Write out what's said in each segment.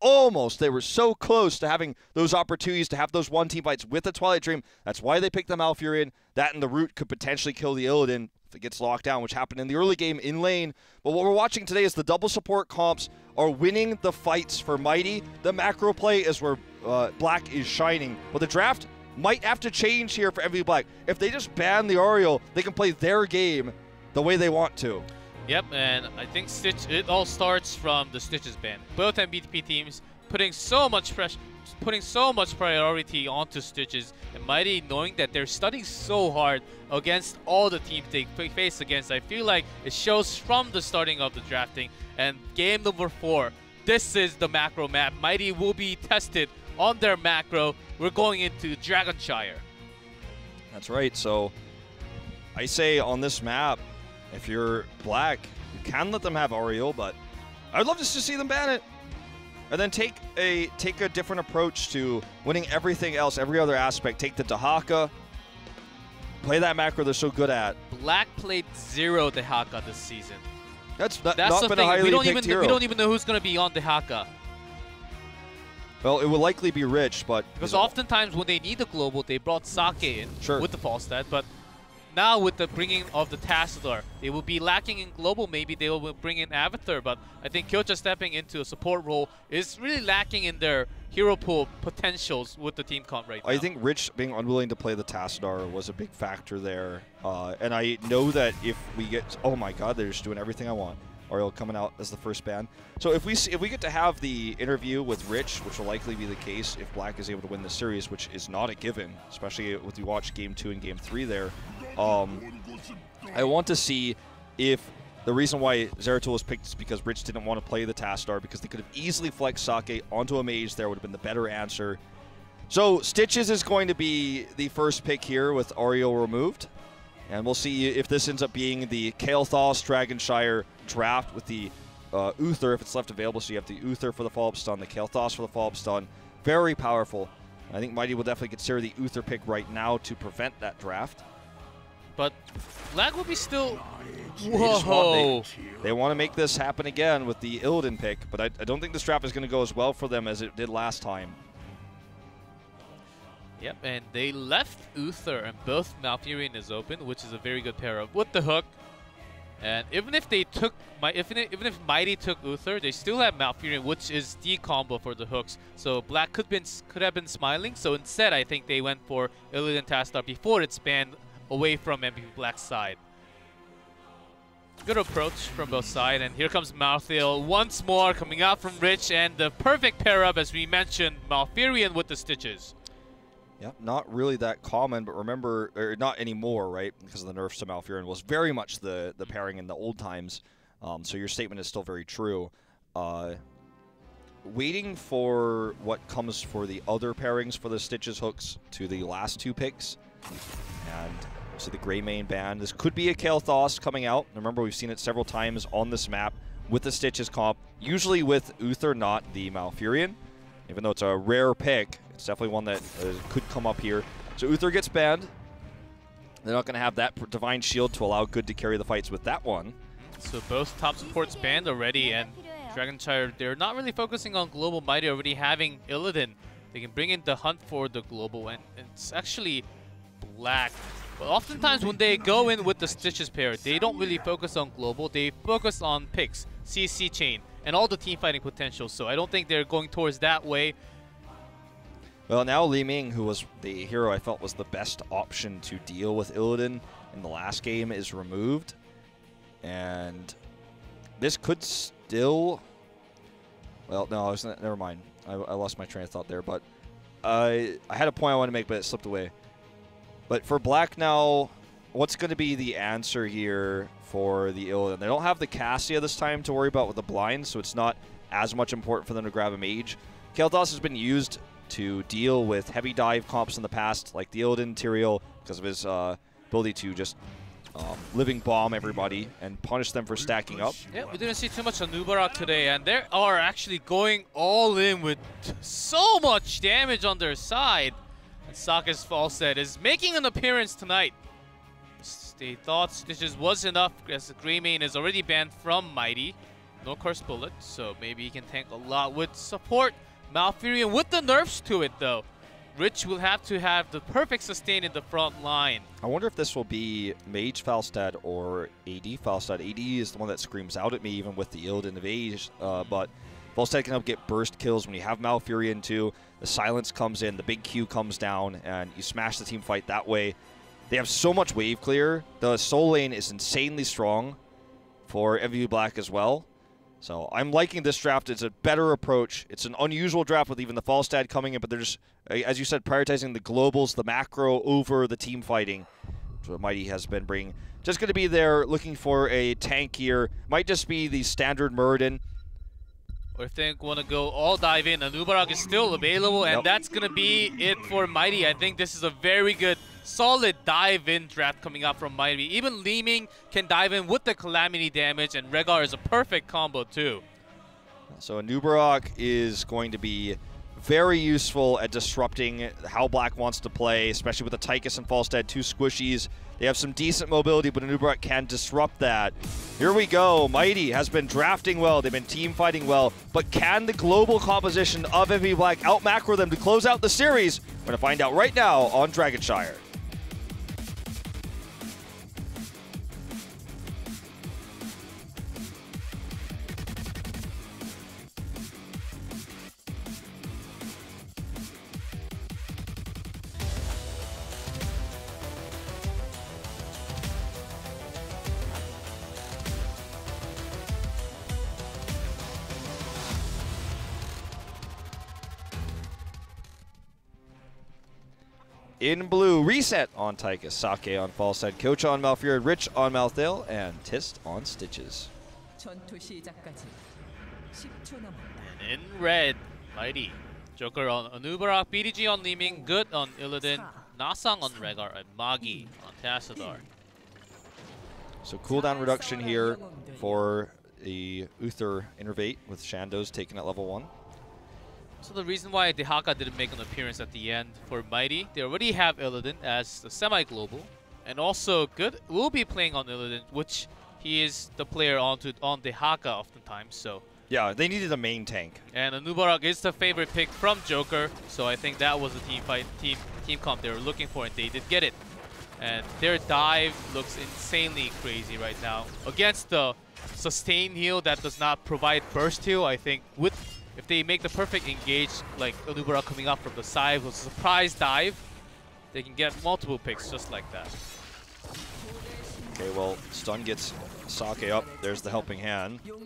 almost. They were so close to having those opportunities to have those one-team fights with the Twilight Dream. That's why they picked the Malfurion. That and the Root could potentially kill the Illidan if it gets locked down, which happened in the early game in lane. But what we're watching today is the double support comps are winning the fights for Mighty. The macro play is where Black is shining. But the draft might have to change here for MV Black. If they just ban the Oriole, they can play their game the way they want to. Yep, and I think Stitch, it all starts from the Stitches ban. Both MVP teams putting so much pressure, putting so much priority onto Stitches, and Mighty knowing that they're studying so hard against all the teams they face against. I feel like it shows from the starting of the drafting. And game number 4, this is the macro map. Mighty will be tested on their macro. We're going into Dragonshire. That's right. So I say on this map, if you're Black, you can let them have Oriole, but I'd love just to see them ban it. And then take a different approach to winning everything else, every other aspect. Take the Dahaka, play that macro they're so good at. Black played 0 Dahaka this season. That's not been the a thing. highly picked hero. We don't even know who's going to be on Dahaka. Well, it will likely be Rich, but... Because oftentimes when they need a global, they brought Sake in with the false stat, but now with the bringing of the Tassadar, they will be lacking in global. Maybe they will bring in Avatar, but I think Kyocha stepping into a support role is really lacking in their hero pool potentials with the team comp right now. I think Rich being unwilling to play the Tassadar was a big factor there. And I know that if we get... Oh my god, they're just doing everything I want. Oriole coming out as the first ban. So if we get to have the interview with Rich, which will likely be the case if Black is able to win the series, which is not a given, especially if you watch Game 2 and Game 3 there, I want to see if the reason why Zeratul was picked is because Rich didn't want to play the Tassadar, because they could have easily flexed Sake onto a mage there, would have been the better answer. So Stitches is going to be the first pick here with Oriole removed. And we'll see if this ends up being the Kael'thas Dragonshire draft with the Uther, if it's left available. So you have the Uther for the follow-up stun, the Kael'thas for the follow-up stun. Very powerful. I think Mighty will definitely consider the Uther pick right now to prevent that draft. But Black will be still... Whoa! They want to make this happen again with the Illidan pick, but I don't think this draft is going to go as well for them as it did last time. Yep, and they left Uther, and both Malfurion is open, which is a very good pair up with the hook. And even if they took, even if Mighty took Uther, they still have Malfurion, which is the combo for the hooks. So Black could have been smiling. So instead, I think they went for Illidan Tassadar before it's banned away from MVP Black's side. Good approach from both sides, and here comes Malthael once more coming out from Rich, and the perfect pair up, as we mentioned, Malfurion with the Stitches. Yeah, not really that common, but remember, or not anymore, right? Because of the nerfs to Malfurion was very much the pairing in the old times. So your statement is still very true. Waiting for what comes for the other pairings for the Stitches hooks to the last 2 picks. And so the Grey Mane ban. This could be a Kael'thas coming out. Remember, we've seen it several times on this map with the Stitches comp, usually with Uther, not the Malfurion. Even though it's a rare pick, it's definitely one that could come up here. So Uther gets banned. They're not going to have that Divine Shield to allow Good to carry the fights with that one. So both top supports banned already, and Dragonshire, they're not really focusing on global. Mighty already having Illidan. They can bring in the hunt for the global, and it's actually Black. But oftentimes when they go in with the Stitches pair, they don't really focus on global. They focus on picks, CC chain, and all the team fighting potential. So I don't think they're going towards that way. Well, now Li Ming, who was the hero I felt was the best option to deal with Illidan in the last game, is removed. And this could still... Well, no, never mind. I lost my train of thought there. But I had a point I wanted to make, but it slipped away. But for Black now, what's going to be the answer here for the Illidan? They don't have the Cassia this time to worry about with the blind, so it's not as much important for them to grab a mage. Kael'thas has been used to deal with heavy dive comps in the past, like the Illidan Tyrael, because of his ability to just living bomb everybody and punish them for stacking up. Yeah, we didn't see too much on Nubarak today, and they are actually going all in with so much damage on their side. And Sake's Falset is making an appearance tonight. They thought Stitches was enough, as the Grey Mane is already banned from Mighty. no curse bullet, so maybe he can tank a lot with support. Malfurion with the nerfs to it though. Rich will have to have the perfect sustain in the front line. I wonder if this will be Mage Falstad or AD Falstad. AD is the one that screams out at me even with the Illidan of Age, but Falstad can help get burst kills when you have Malfurion too. The silence comes in, the big Q comes down, and you smash the team fight that way. They have so much wave clear. The Soul Lane is insanely strong for MVP Black as well. So I'm liking this draft. It's a better approach. It's an unusual draft with even the Falstad coming in, but they're just, as you said, prioritizing the globals, the macro over the team fighting. That's what Mighty has been bringing. Just going to be there looking for a tank here. Might just be the standard Muradin. Or if they want to go all dive in, Anubarak is still available, and that's going to be it for Mighty. I think this is a very good, solid dive-in draft coming out from Mighty. Even Leeming can dive in with the Calamity damage, and Rehgar is a perfect combo too. So Anubarak is going to be very useful at disrupting how Black wants to play, especially with the Tychus and Falstad, two squishies. They have some decent mobility, but Anubarak can disrupt that. Here we go. Mighty has been drafting well. They've been team fighting well. But can the global composition of MVP Black out-macro them to close out the series? We're going to find out right now on Dragonshire. In blue, Reset on Tychus, Sake on Falstad, Coach on Malfurion, Rich on Malthael, and Tist on Stitches. And in red, Mighty. Joker on Anubarak, BDG on Leeming, Good on Illidan, Nasang on Rehgar, and Magi on Tassadar. So cooldown reduction here for the Uther Innervate with Shando's taken at level 1. So the reason why Dehaka didn't make an appearance at the end for Mighty, they already have Illidan as the semi-global, and also Good will be playing on Illidan, which he is the player on Dehaka oftentimes. So yeah, they needed a main tank. And Anubarak is the favorite pick from Joker, so I think that was the team comp they were looking for, and they did get it. And their dive looks insanely crazy right now against the sustain heal that does not provide burst heal. I think if they make the perfect engage, like Anubarak coming up from the side with a surprise dive, they can get multiple picks just like that. Okay, well, stun gets Sake up. There's the helping hand. So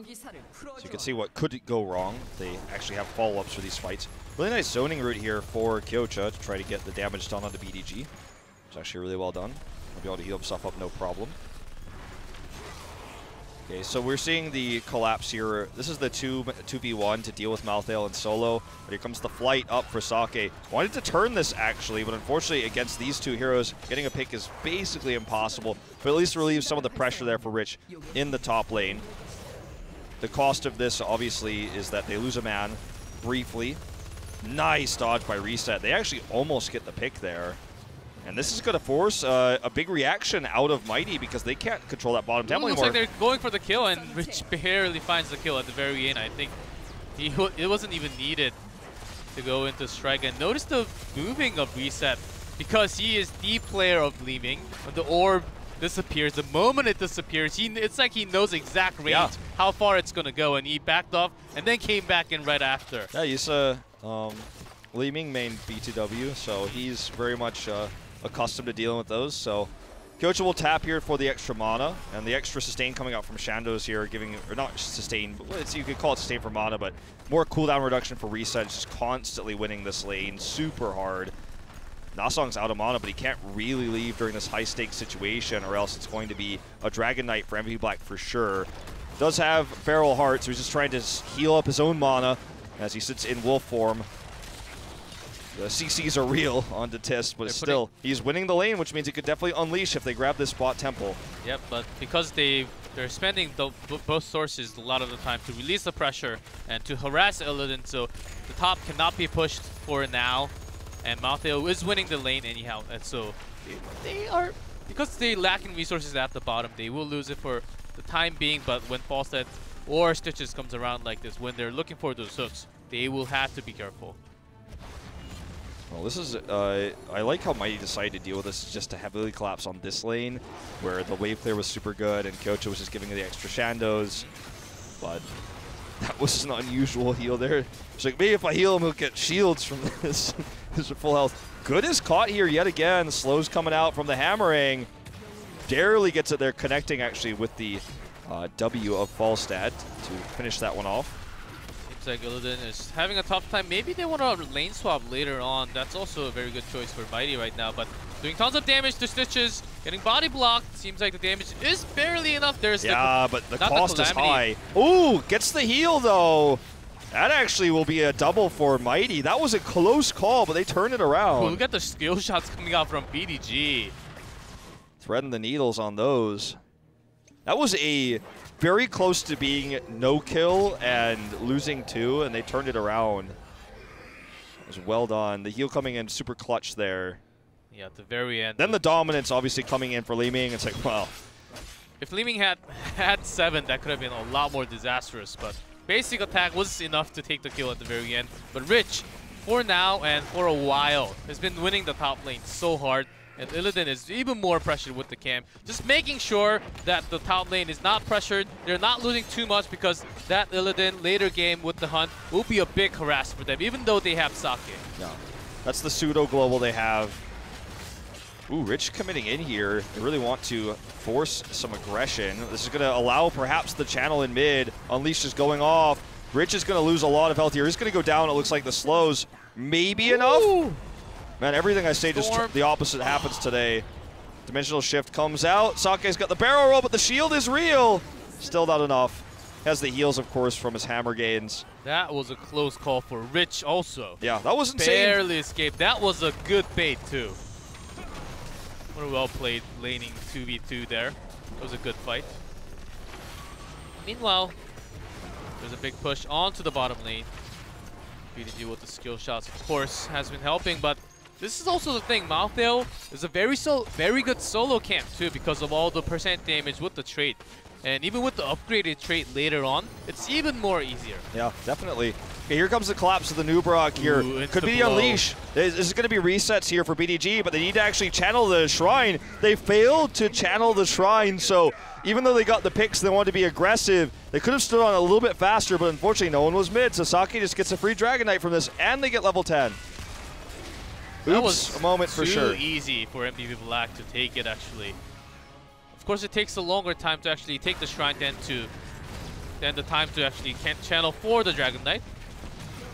you can see what could go wrong. They actually have follow-ups for these fights. Really nice zoning route here for Kyocha to try to get the damage done on the BDG. It's actually really well done. He'll be able to heal himself up no problem. Okay, so we're seeing the collapse here. This is the 2v1 to deal with Malthael and solo. But here comes the flight up for Sake. Wanted to turn this actually, but unfortunately against these two heroes, getting a pick is basically impossible. But at least relieves some of the pressure there for Rich in the top lane. The cost of this obviously is that they lose a man briefly. Nice dodge by Reset. They actually almost get the pick there. And this is going to force a big reaction out of Mighty because they can't control that bottom temple anymore. Looks like they're going for the kill, and Rich barely finds the kill at the very end. I think it wasn't even needed to go into strike. And notice the moving of Reset because he is the player of Leeming. When the orb disappears, the moment it disappears, it's like he knows exact range, how far it's going to go, and he backed off and then came back in right after. Yeah, he's Leeming main B2W, so he's very much accustomed to dealing with those. So Kyocha will tap here for the extra mana, and the extra sustain coming out from Shando's here, giving, or not sustain, but you could call it sustain for mana, but more cooldown reduction for Reset. It's just constantly winning this lane super hard. Nasong's out of mana, but he can't really leave during this high-stakes situation, or else it's going to be a Dragon Knight for MVP Black for sure. Does have Feral Heart, so he's just trying to heal up his own mana as he sits in wolf form. The CCs are real onto Tist, but still, he's winning the lane, which means he could definitely unleash if they grab this bot temple. Yep, but because they're spending both sources a lot of the time to release the pressure and to harass Illidan, so the top cannot be pushed for now, and Malthael is winning the lane anyhow, and so they are, because they lack in resources at the bottom, they will lose it for the time being, but when Falstad or Stitches comes around like this, when they're looking for those hooks, they will have to be careful. Well, this is, I like how Mighty decided to deal with this, just to heavily collapse on this lane, where the wave clear was super good and Kyoto was just giving the extra Shandos. But that was an unusual heal there. It's like, maybe if I heal him, he'll get shields from this. This is full health. Good is caught here yet again. Slow's coming out from the hammering. Barely gets it there, connecting actually with the W of Falstad to finish that one off. Seems like Illidan is having a tough time. Maybe they want to lane swap later on. That's also a very good choice for Mighty right now. But doing tons of damage to Stitches, getting body blocked. Seems like the damage is barely enough. There's but the cost is high. Ooh, gets the heal though. That actually will be a double for Mighty. That was a close call, but they turned it around. Ooh, look at the skill shots coming out from BDG. Threading the needles on those. That was a very close to being no kill and losing 2, and they turned it around. It was well done. The heal coming in super clutch there. Yeah, at the very end. Then the dominance obviously coming in for Li Ming. It's like, well. If Li Ming had 7, that could have been a lot more disastrous, but basic attack was enough to take the kill at the very end. But Rich, for now and for a while, has been winning the top lane so hard. And Illidan is even more pressured with the camp. Just making sure that the top lane is not pressured. They're not losing too much, because that Illidan later game with the Hunt will be a big harass for them, even though they have Sake. Yeah, that's the pseudo-global they have. Ooh, Rich committing in here. They really want to force some aggression. This is going to allow perhaps the channel in mid. Unleash is going off. Rich is going to lose a lot of health here. He's going to go down. It looks like the slows maybe enough. Man, everything I say, just the opposite happens today. Dimensional shift comes out. Sake's got the barrel roll, but the shield is real. Still not enough. Has the heals, of course, from his hammer gains. That was a close call for Rich also. Yeah, that was insane. Barely escaped. That was a good bait, too. What a well-played laning 2v2 there. It was a good fight. Meanwhile, there's a big push onto the bottom lane. BDG with the skill shots, of course, has been helping, but this is also the thing. Malthael is a very good solo camp too, because of all the percent damage with the trait. And even with the upgraded trait later on, it's even more easier. Yeah, definitely. Okay, here comes the collapse of the Nubrak here. Ooh, could be Unleash. This is going to be resets here for BDG, but they need to actually channel the Shrine. They failed to channel the Shrine, so even though they got the picks, they wanted to be aggressive. They could have stood on a little bit faster, but unfortunately no one was mid, so Sake just gets a free Dragon Knight from this, and they get level 10. That was a moment for sure. Too easy for MVP Black to take it, actually. Of course, it takes a longer time to actually take the Shrine than the time to actually channel for the Dragon Knight.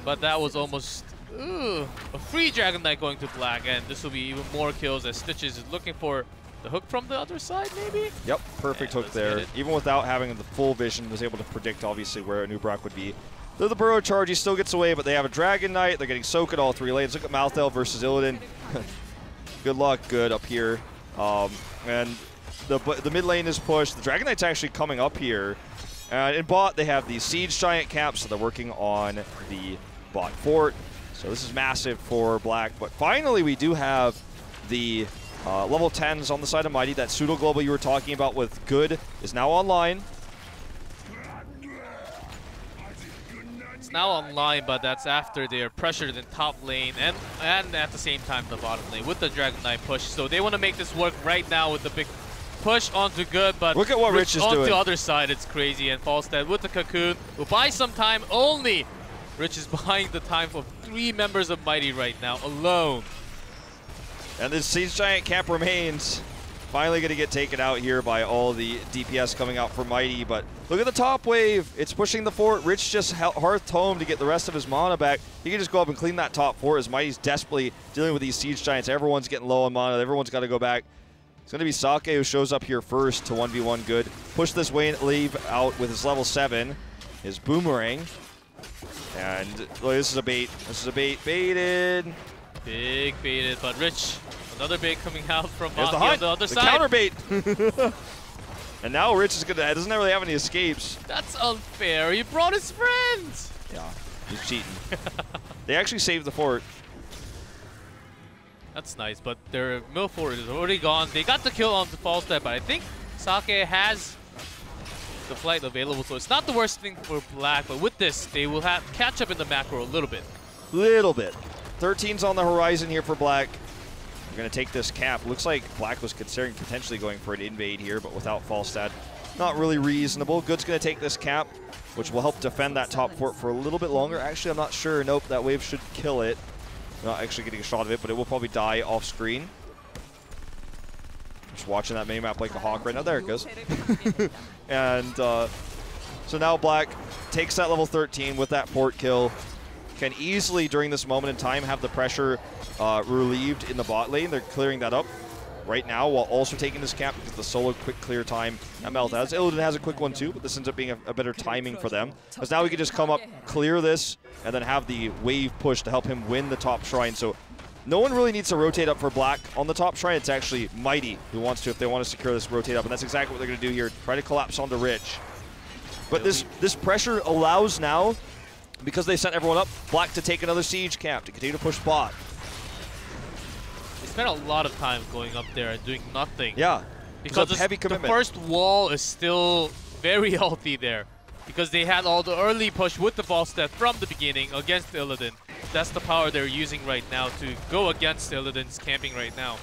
But that was almost a free Dragon Knight going to Black, and this will be even more kills as Stitches is looking for the hook from the other side, maybe? Yep, perfect hook there. Even without having the full vision, was able to predict, obviously, where Nubrak would be. Though the Burrow charge, he still gets away, but they have a Dragon Knight. They're getting soaked at all 3 lanes. Look at Malthael versus Illidan. Good luck, good up here. And the mid lane is pushed. The Dragon Knight's actually coming up here. And in bot, they have the Siege Giant camp, so they're working on the bot fort. So this is massive for Black. But finally, we do have the level 10s on the side of Mighty. That pseudo global you were talking about with Good is now online. It's now online, but that's after they are pressured in top lane and at the same time the bottom lane with the Dragon Knight push. So they want to make this work right now with the big push onto Good, but look at what Rich is on doing. The other side, it's crazy, and Falstad with the Cocoon will buy some time only. Rich is buying the time for 3 members of Mighty right now, alone. And this Siege Giant camp remains. Finally going to get taken out here by all the DPS coming out for Mighty, but look at the top wave. It's pushing the fort. Rich just hearthed home to get the rest of his mana back. He can just go up and clean that top fort as Mighty's desperately dealing with these Siege Giants. Everyone's getting low on mana. Everyone's got to go back. It's going to be Sake who shows up here first to 1v1 Good. Push this wave out with his level 7, his Boomerang. And look, this is a bait. This is a bait. Baited. Big baited, but Rich, another bait coming out from Here's Maki on the other side. Counter bait. And now Rich is gonna doesn't really have any escapes. That's unfair. He brought his friends. Yeah, he's cheating. They actually saved the fort. That's nice, but their mill fort is already gone. They got the kill on the Falstad, but I think Sake has the flight available, so it's not the worst thing for Black, but with this, they will have catch up in the macro a little bit. Little bit. 13's on the horizon here for Black. We're going to take this cap. Looks like Black was considering potentially going for an invade here, but without Falstad. Not really reasonable. Good's going to take this cap, which will help defend that top fort for a little bit longer. Actually, I'm not sure. Nope, that wave should kill it. Not actually getting a shot of it, but it will probably die off screen. Just watching that minimap like a hawk right now. There it goes. And so now Black takes that level 13 with that fort kill. Can easily, during this moment in time, have the pressure relieved in the bot lane. They're clearing that up right now while also taking this cap because the solo quick clear time at Meltaz. Illidan has a quick one too, but this ends up being a better timing for them. Because now we can just come up, clear this, and then have the wave push to help him win the top shrine. So no one really needs to rotate up for Black on the top shrine. It's actually Mighty who wants to, if they want to secure this, rotate up. And that's exactly what they're going to do here. Try to collapse onto Rich. But this pressure allows now, because they sent everyone up, Black to take another siege camp to continue to push bot. They spent a lot of time going up there and doing nothing. Yeah, because heavy commitment. The first wall is still very healthy there. Because they had all the early push with the Falstad from the beginning against Illidan. That's the power they're using right now to go against Illidan's camping right now.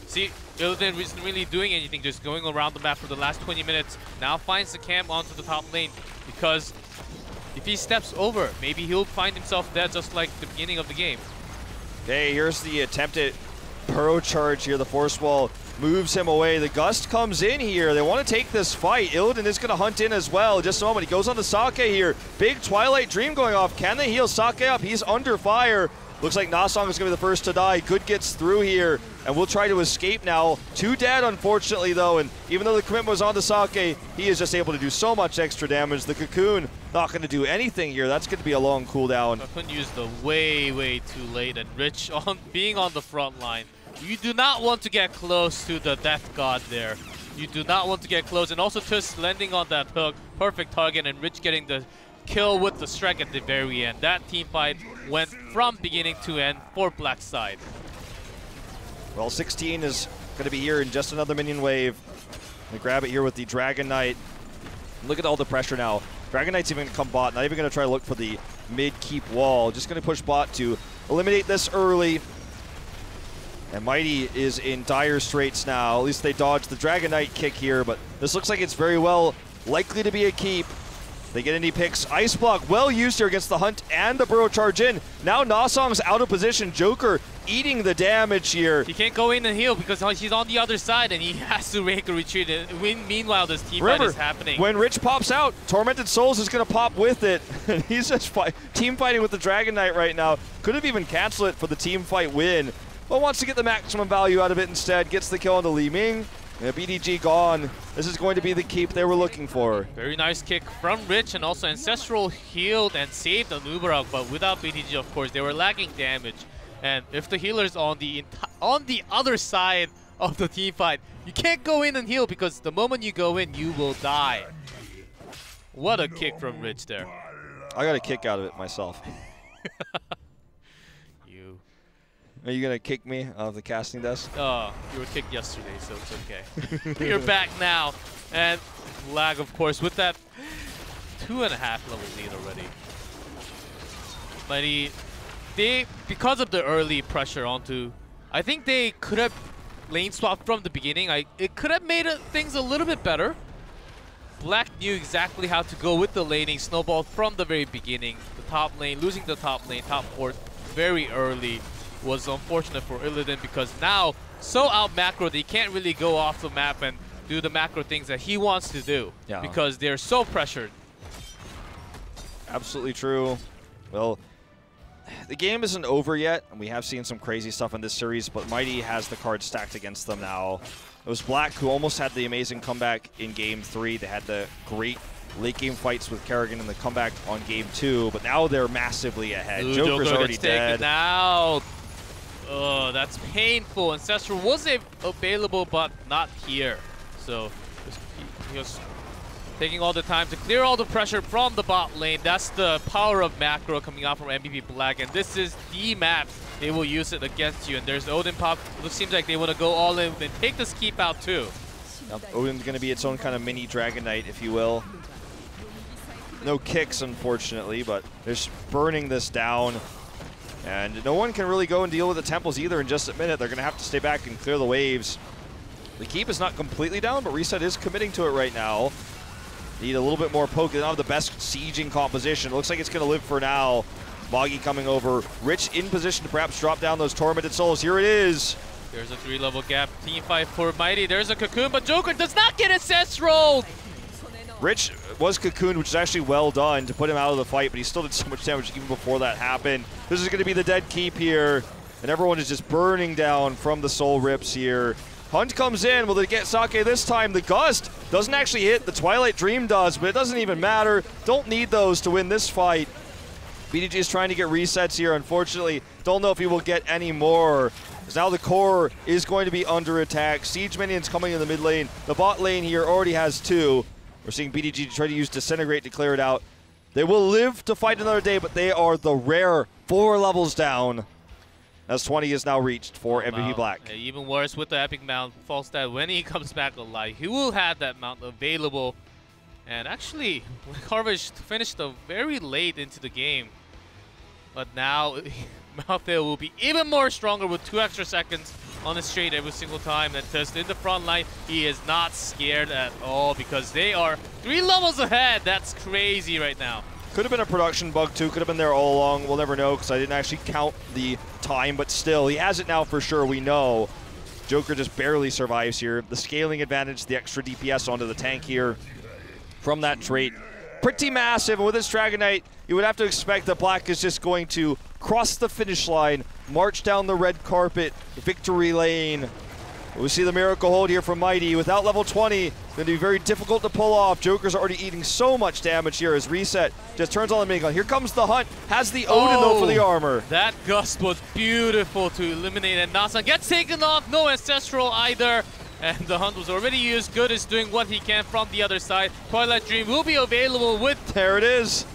See, Illidan isn't really doing anything, just going around the map for the last 20 minutes. Now finds the camp onto the top lane because if he steps over, maybe he'll find himself dead just like the beginning of the game. Okay, here's the attempted burrow charge here. The force wall moves him away. The gust comes in here. They want to take this fight. Illidan is going to hunt in as well. Just a moment. He goes on to Sake here. Big Twilight Dream going off. Can they heal Sake up? He's under fire. Looks like Nasong is going to be the first to die. Good gets through here, and we'll try to escape now. 2 dead, unfortunately, though, and even though the commitment was on to Sake, he is just able to do so much extra damage. The Cocoon not going to do anything here. That's going to be a long cooldown. Cocoon used the way too late, and Rich being on the front line. You do not want to get close to the Death God there. You do not want to get close, and also just landing on that hook. Perfect target, and Rich getting the kill with the strike at the very end. That team fight went from beginning to end for Black's side. Well, 16 is going to be here in just another minion wave. We grab it here with the Dragon Knight. Look at all the pressure now. Dragon Knight's even going to come bot, not even going to try to look for the mid-keep wall. Just going to push bot to eliminate this early. And Mighty is in dire straits now. At least they dodged the Dragon Knight kick here, but this looks like it's very well likely to be a keep. They get any picks. Ice Block well used here against the Hunt and the Burrow charge in. Now Nasong's out of position. Joker eating the damage here. He can't go in and heal because he's on the other side and he has to make a retreat. Meanwhile, this team fight is happening. When Rich pops out, Tormented Souls is going to pop with it. And he's just team fighting with the Dragon Knight right now. Could have even canceled it for the team fight win, but wants to get the maximum value out of it instead. Gets the kill on the Li Ming. Yeah, BDG gone. This is going to be the keep they were looking for. Very nice kick from Rich, and also Ancestral healed and saved the Nubarak, but without BDG, of course, they were lacking damage. And if the healer's on the other side of the team fight, you can't go in and heal because the moment you go in, you will die. What a kick from Rich there. I got a kick out of it myself. Are you going to kick me off the casting desk? Oh, you were kicked yesterday, so it's okay. You're back now. And Lag, of course, with that 2.5 level lead already. But because of the early pressure onto, I think they could have lane swapped from the beginning. It could have made things a little bit better. Black knew exactly how to go with the laning, snowballed from the very beginning. The top lane, losing the top lane, top fort very early was unfortunate for Illidan because now so out macro they can't really go off the map and do the macro things that he wants to do because they're so pressured. Absolutely true. Well, the game isn't over yet, and we have seen some crazy stuff in this series, but Mighty has the cards stacked against them now. It was Black who almost had the amazing comeback in Game 3. They had the great late game fights with Kerrigan in the comeback on Game 2, but now they're massively ahead. Joker's already dead. Now. Oh, that's painful. Ancestral was available, but not here. So he was taking all the time to clear all the pressure from the bot lane. That's the power of macro coming out from MVP Black, and this is the map. They will use it against you. And there's Odin pop. It seems like they want to go all in and take this keep out too. Odin's going to be its own kind of mini Dragon Knight, if you will. No kicks, unfortunately, but they're just burning this down. And no one can really go and deal with the temples either in just a minute. They're going to have to stay back and clear the waves. The keep is not completely down, but Reset is committing to it right now. Need a little bit more poke. They don't have the best sieging composition. Looks like it's going to live for now. Moggy coming over. Rich in position to perhaps drop down those Tormented Souls. Here it is. There's a 3-level gap. Team fight for Mighty. There's a Cocoon, but Joker does not get assess rolled. Rich was cocooned, which is actually well done to put him out of the fight, but he still did so much damage even before that happened. This is going to be the dead keep here, and everyone is just burning down from the soul rips here. Hunt comes in. Will they get Sake this time? The Gust doesn't actually hit. The Twilight Dream does, but it doesn't even matter. Don't need those to win this fight. BDG is trying to get resets here. Unfortunately, don't know if he will get any more. Because now the core is going to be under attack. Siege minions coming in the mid lane. The bot lane here already has 2. We're seeing BDG try to use Disintegrate to clear it out. They will live to fight another day, but they are the rare 4 levels down. As 20 is now reached for MVP Black. Yeah, even worse with the Epic Mount. Falstad, when he comes back alive, he will have that mount available. And actually, Harvest finished very late into the game. But now, Malthael will be even more stronger with 2 extra seconds on the straight every single time. And just in the front line, he is not scared at all because they are 3 levels ahead. That's crazy right now. Could have been a production bug too, could have been there all along. We'll never know because I didn't actually count the time, but still, he has it now for sure, we know. Joker just barely survives here. The scaling advantage, the extra DPS onto the tank here from that trait. Pretty massive, and with this Dragon Knight, you would have to expect that Black is just going to cross the finish line, march down the red carpet, victory lane. We see the Miracle Hold here from Mighty. Without level 20, it's going to be very difficult to pull off. Joker's already eating so much damage here as Reset just turns on the minigun. Here comes the Hunt. Has the Odin, though, for the armor. That Gust was beautiful to eliminate, and Nasan gets taken off. No Ancestral either. And the Hunt was already used. Good is doing what he can from the other side. Twilight Dream will be available with... There it is.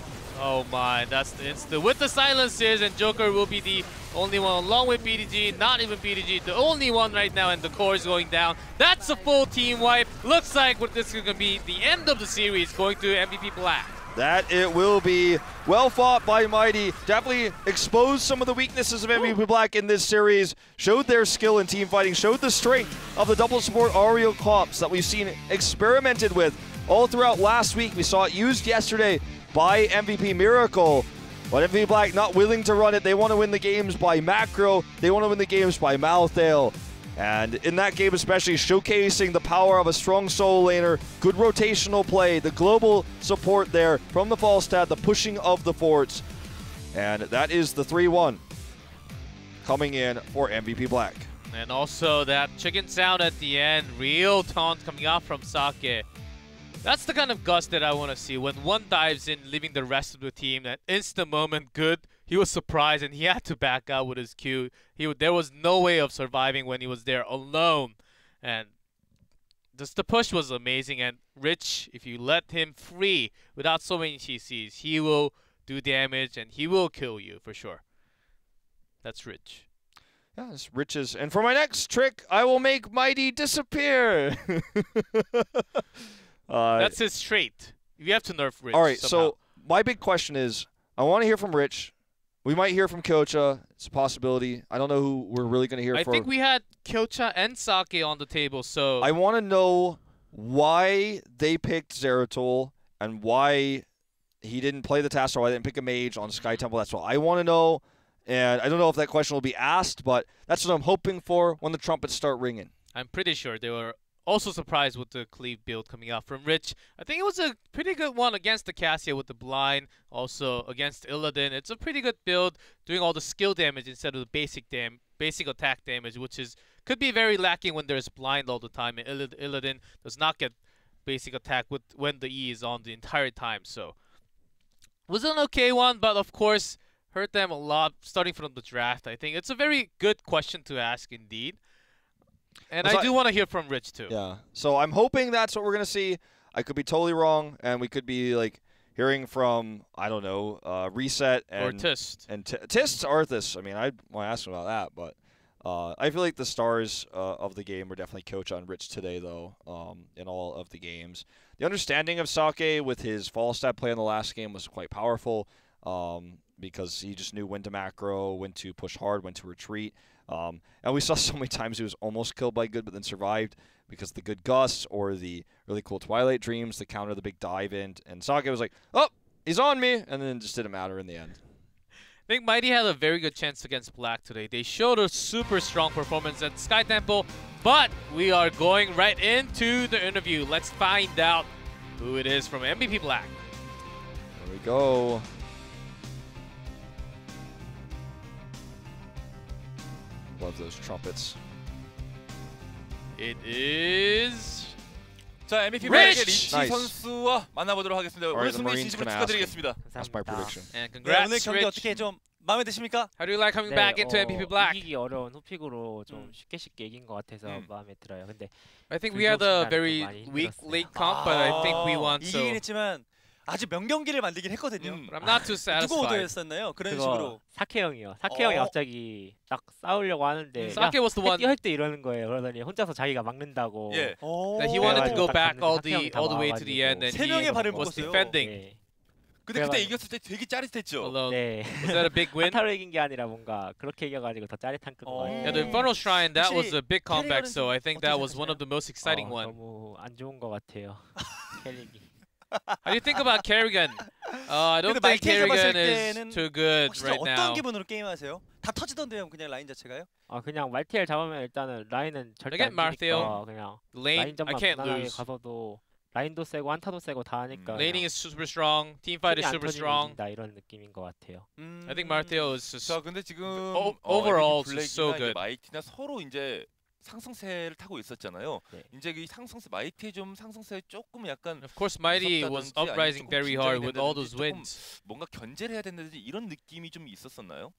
Oh my, that's the instant. With the silences, and Joker will be the only one along with BDG. Not even BDG, the only one right now, and the core is going down. That's a full team wipe. Looks like what this is going to be the end of the series, going to MVP Black. That it will be. Well fought by Mighty. Definitely exposed some of the weaknesses of MVP Black in this series. Showed their skill in team fighting. Showed the strength of the double support Aerial comps that we've seen experimented with all throughout last week. We saw it used yesterday by MVP Miracle. But MVP Black not willing to run it. They want to win the games by macro. They want to win the games by Malthael. And in that game especially, showcasing the power of a strong soul laner, good rotational play, the global support there from the Falstad, the pushing of the forts. And that is the 3-1 coming in for MVP Black. And also that chicken sound at the end, real taunt coming out from Sake. That's the kind of Gust that I want to see. When one dives in, leaving the rest of the team, that instant moment, good. He was surprised and he had to back out with his Q. There was no way of surviving when he was there alone. And just the push was amazing. And Rich, if you let him free without so many CCs, he will do damage and he will kill you for sure. That's Rich. Yeah, it's Rich's. And for my next trick, I will make Mighty disappear. That's his trait. You have to nerf Rich. All right, somehow. so my big question is, I want to hear from Rich. We might hear from Kyocha. It's a possibility. I don't know who we're really going to hear from. I think we had Kyocha and Sake on the table, so... I want to know why they picked Zeratul and why he didn't play the Task, or why they didn't pick a mage on Sky Temple. That's what I want to know. And I don't know if that question will be asked, but that's what I'm hoping for when the trumpets start ringing. I'm pretty sure they were also surprised with the Cleave build coming out from Rich. I think it was a pretty good one against the Cassia with the blind, also against Illidan. It's a pretty good build, doing all the skill damage instead of the basic attack damage, which could be very lacking when there's blind all the time. And Illidan does not get basic attack when the E is on the entire time. So it was an okay one, but of course hurt them a lot starting from the draft. I think it's a very good question to ask indeed. And I do want to hear from Rich too. Yeah. So I'm hoping that's what we're going to see. I could be totally wrong, and we could be like hearing from, I don't know, Reset and... Or Tist. And Tist Arthas. I mean, I want to ask him about that, but I feel like the stars of the game were definitely Coach on Rich today, though, in all of the games. The understanding of Sake with his fall stat play in the last game was quite powerful because he just knew when to macro, when to push hard, when to retreat. And we saw so many times he was almost killed by good but then survived because the good gusts or the really cool Twilight Dreams to counter the big dive in. And Sake was like, oh, he's on me, and then it just didn't matter in the end. I think Mighty had a very good chance against Black today. They showed a super strong performance at Sky Temple, but we are going right into the interview. Let's find out who it is from MVP Black. There we go. Love those trumpets. It is 자, MVP Rich! 블랙의 리치 Nice. 선수와 만나보도록 하겠습니다. 오늘 Alright, the 승리 Marines 진심으로 gonna ask him. 축하드리겠습니다. That's my prediction. and 네, congrats, 오늘 경기 Rich. 어떻게 좀 마음에 드십니까? How do you like coming back into MVP Black? 이기기 어려운 호픽으로 좀 쉽게 이긴 것 같아서 마음에 들어요. 근데 I think we had a very 많이 weak 힘들었어요. late comp, but I think we won. So 이기긴 했지만 아주 명경기를 만들긴 했거든요. but I'm not too 누구 satisfied. 오더였었나요? 그런 그거 식으로. 사케 형이요. 사케 형이 어. 갑자기 딱 싸우려고 하는데 Sake was the one 할 때 이러는 거예요. 그러더니 혼자서 자기가 막는다고. 예. that he wanted to go 딱 back 갔는데 all 사케 형이 the 다 way to the end, and 세 명의 he 발을 was 묶었어요. defending 네. 근데 그때 그래가지고- 이겼을 때 되게 짜릿했죠. alone. 네. Was that a big win? 한타로 이긴 게 아니라 뭔가 그렇게 이겨가지고 더 짜릿한 것 같아요. Yeah, the Infernal Shrine, that was 혹시 a big comeback, 캐리건은 so I think that 어떻게 was one of the most exciting one. 너무 안 좋은 것 같아요. 캐릭이. How do you think about Kerrigan? I don't 근데 think 마이티에서 봤을 Kerrigan is 때는 too good 혹시 right 어떤 now. 기분으로 게임하세요? 다 터지던데요, 그냥 라인 자체가요? 그냥 말티엘 잡으면 일단은 라인은 절대 Look at 안 Martial. 지니까 그냥 Lane, I 라인전만 can't 무난하게 lose. 가서도 라인도 세고 한타도 세고 다 하니까 Laning is super strong. Teamfight is super strong. 다 이런 느낌인 것 같아요. I think Martial is just 자, 근데 지금 overall MVP is so 블랙이나 이제 good. 마이티나 서로 이제 상승세를 타고 있었잖아요. 네. 이제 이 상승세 마이티의 좀 상승세 조금 약간 Of course, Mighty was 무섭다든지 uprising 아니면 very 조금 hard 긴장이 with all 된다든지 those 조금 wins. 뭔가 견제를 해야 된다든지 이런 느낌이 좀 있었었나요?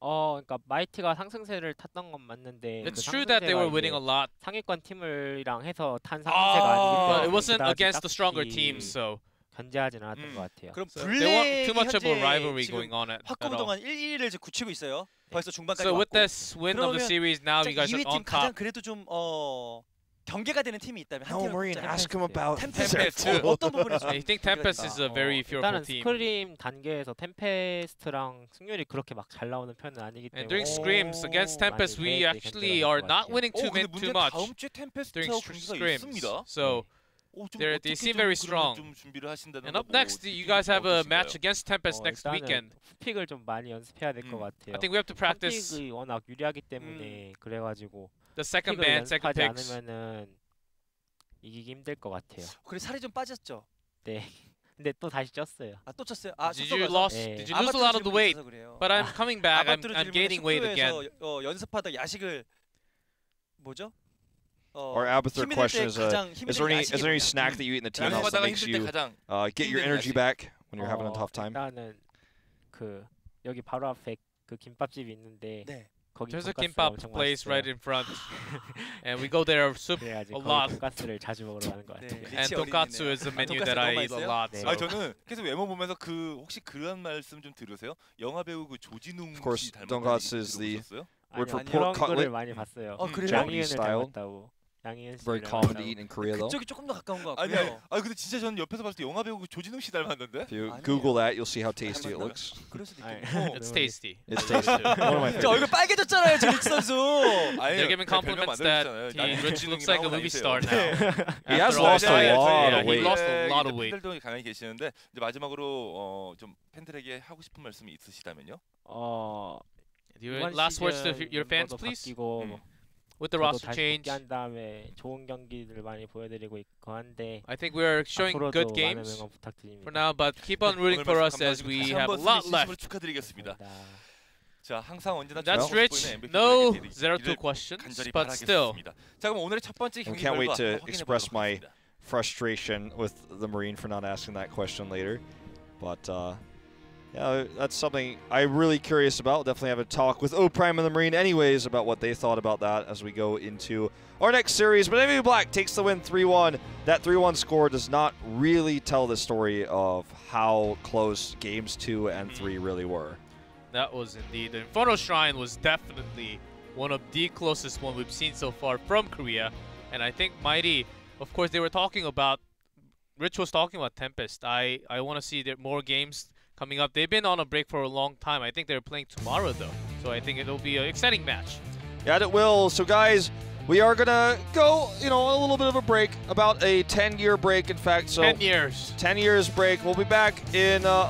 그러니까 마이티가 상승세를 탔던 건 맞는데 It's 그 true that they were 상승세가 winning a 이제 lot, 상위권 팀을랑 해서 탄 상승세가 but 아니기 it wasn't 때문에 against the stronger 딱히 teams, so 견제하진 않았던 것 같아요. 그럼 there wasn't 블랙이 too much of a 현재 rivalry 지금 going on at all. 확고부동한 1위를 지금 굳히고 있어요. 벌써 중반까지 So with 왔고. this win of the 그러면 series, now you guys are 2위 팀 on 가장 top. 그래도 좀 경계가 되는 팀이 있다면 한 No, 팀을 Marine, 꼽자면 ask him about 템페스트. Tempest. 어떤 부분이 좀 I think Tempest is a very fearful 일단은 team. 스크림 단계에서 템페스트랑 승률이 그렇게 막 잘 나오는 편은 아니기 And 때문에 during scrims against Tempest, we 많이 actually 견제가 are 될것 not 같아요. winning too 근데 문제는 much 다음 주에 during 템페스트하고 경기가 scrims. 있습니다. So 좀 they 어떻게 seem 좀 very 그러면 strong. 좀 준비를 하신다는 and up next, you guys have a match against Tempest next 일단은 weekend. 픽을 좀 많이 연습해야 될 것 같아요. I think we have to practice 픽이 워낙 유리하기 때문에 그래가지고 the second 픽을 ban, second 연습하지 picks. 않으면은 이기기 힘들 것 같아요. 그래 살이 좀 빠졌죠. 네. 근데 또 다시 쪘어요. 또 쪘어요. Did you 숙소 가서? lost? 네. Did you lose a lot of the weight? 그래요. But I'm coming back. I'm 아바투르 gaining weight again. 숙소에서 연습하다 야식을 뭐죠? Our Abathur 힘이 들 question 때 is, 가장 힘이 is there 든 any 야식이 snack 뭐냐? that you eat in the team house that 연습하다가 makes 힘들 때 you 가장 get your 힘든 energy 야식. back when you're having a tough time? 일단은 그 여기 바로 앞에 그 김밥집이 있는데 네. 거기 There's a 돈가스가 kimbap 엄청 place 맛있어요. right in front, and we go there soup 그래가지고 a 거기 lot. 돈가스를 자주 먹으러 가는 것 네. 같아요. And 리치 tonkatsu 어린이네요. is a menu 돈가스 that I 너무 eat a 맛있어요? lot. 네. So. 저는 계속 외모 보면서 그 혹시 그런 말씀 좀 들으세요? 영화 배우 그 조진웅 Of course, 씨 닮았다는 donka츠 얘기 is the 들어보셨어요? word for 아니요, pork 그런 cutlet. 거를 많이 봤어요. 그래요? Japanese 양희은을 style. 닮았다고. 양희은 Very 씨를 common to 닮았다고. eat in Korea, though. 그쪽이 조금 더 가까운 것 아니, 같고요. 근데 진짜 저는 옆에서 봤을 때 영화 배우 그 조진웅 씨 닮았는데? If you 아니에요. Google that, you'll see how tasty it looks. 그럴 수도 아니, 있겠네요. It's tasty. It's tasty. One of my 저 얼굴 favorites. 빨개졌잖아요, 저 리치 선수. They're giving compliments that he looks like a movie star now. He has After all lost a that, lot yeah, of he weight. lost a lot of weight. 팬들도 강하게 계시는데 이제 마지막으로 좀 팬들에게 하고 싶은 말씀이 있으시다면요? Your 이번 last words to 시즌 your fans, 멤버도 please. 바뀌고 With the 저도 roster 다시 change, 복귀한 다음에 좋은 경기들 많이 보여드리고 있고 한데 I think we're showing 앞으로도 good 많은 games 응원 부탁드립니다. for now, but keep on rooting for us as we have a lot 다시 left. 축하드리겠습니다. 감사합니다. 자, 항상 언제나 That's 주목하고 Rich. 있는 MVP No 분들에게 0-2 questions, 간절히 but still. 바라겠습니다. 자, 그럼 오늘의 첫 번째 I 경기 can't wait 결과 to 확인해 express 보도록 my 하겠습니다. frustration with the Marine for not asking that question later. But yeah, that's something I'm really curious about. Definitely have a talk with O Prime and the Marine anyways about what they thought about that as we go into our next series. But MVP Black takes the win 3-1. That 3-1 score does not really tell the story of how close games 2 and 3 really were. That was indeed. The Infernal Shrine was definitely one of the closest one we've seen so far from Korea. And I think Mighty, of course, they were talking about, Rich was talking about Tempest. I want to see more games coming up. They've been on a break for a long time. I think they're playing tomorrow, though. So I think it'll be an exciting match. Yeah, it will. So, guys, we are going to go, a little bit of a break, about a 10-year break, in fact. So 10 years. 10 years break. We'll be back in a